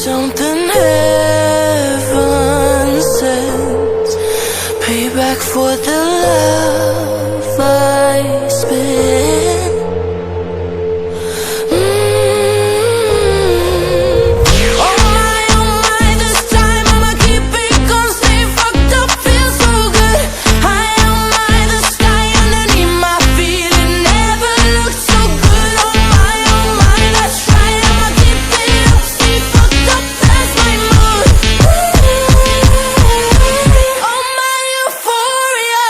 Something heaven sends, payback for the love I spent. Oh my, this time I'ma keep it gon' stay fucked up, feel so good. High on my, the sky underneath my feet, it never looked so good. Oh my, that's right, I'ma keep it up, stay fucked up, that's my mood. Oh my euphoria.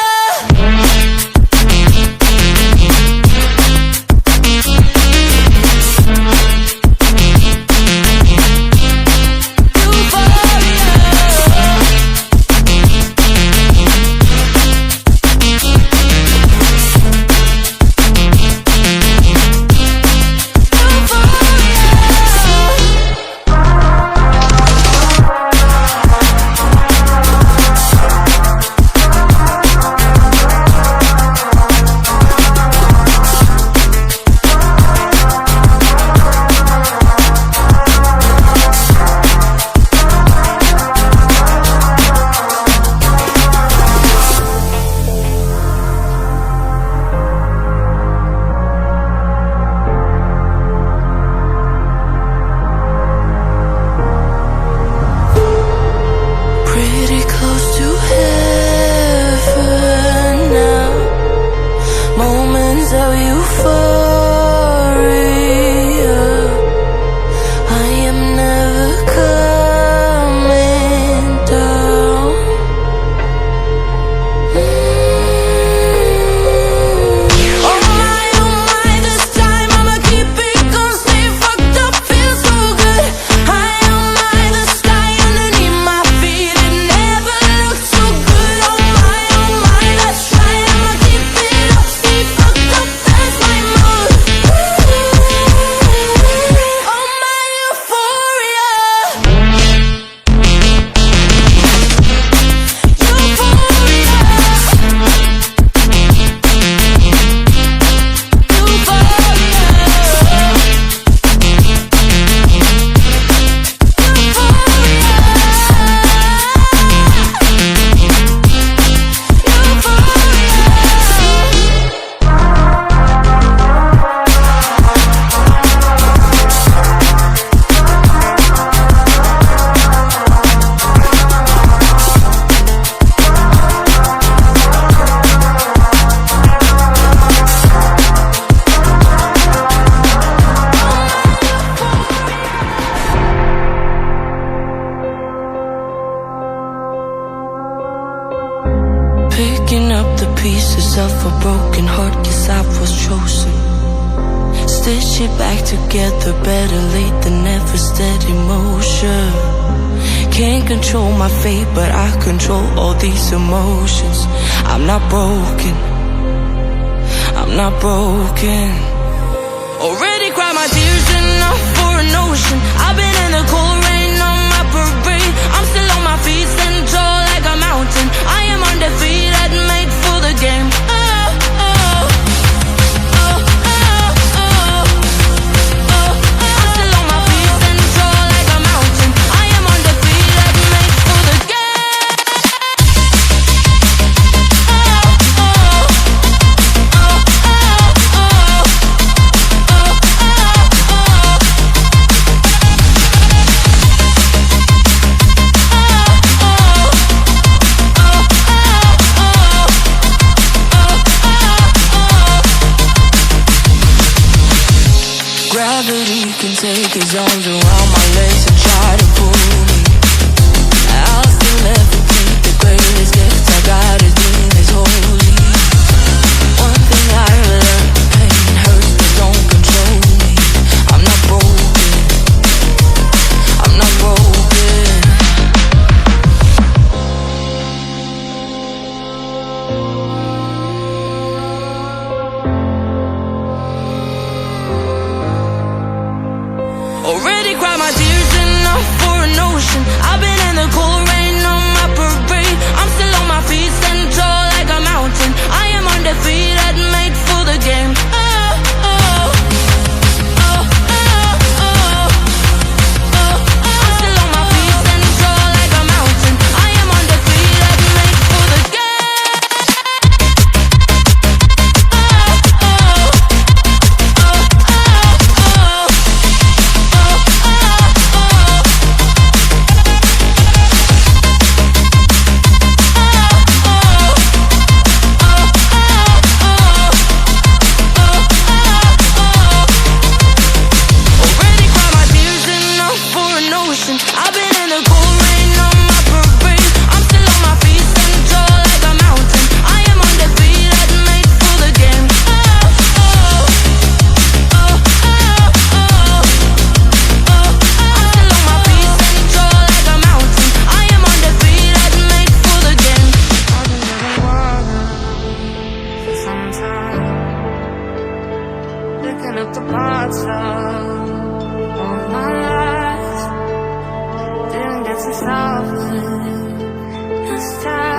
Pretty close to heaven now. Moments of euphoria. I am never coming down. Oh my, this time I'ma keep it gon' stay fucked up, feel so good. High on my, the sky underneath my feet, it never looked so good. Oh my, that's right, I'ma keep it up, stay fucked up, that's my mood. Oh my euphoria. Picking up the pieces of a broken heart, guess I was chosen. Stitch it back together, better late than never, steady motion. Can't control my fate, but I control all these emotions. I'm not broken, I'm not broken. Already cried my tears enough for an ocean. I've been in the cold rain on my parade. I'm still on my feet, stand tall like a mountain. I am undefeated, made for the game. I'm still on my feet, stand tall like a mountain. I am undefeated, made for the game. Gravity can take his arms around my legs and try to pull me. I'll still never think the greatest gift I got is being this holy. One thing I learned, pain hurts but don't control me. I'm not broken, I'm not broken. Already cried my tears enough for an ocean. I've been in the cold rain on my parade. I'm still on my feet, stand tall like a mountain. I am undefeated, made for the game. I'm still parts of all my life. Didn't get to stop it this time.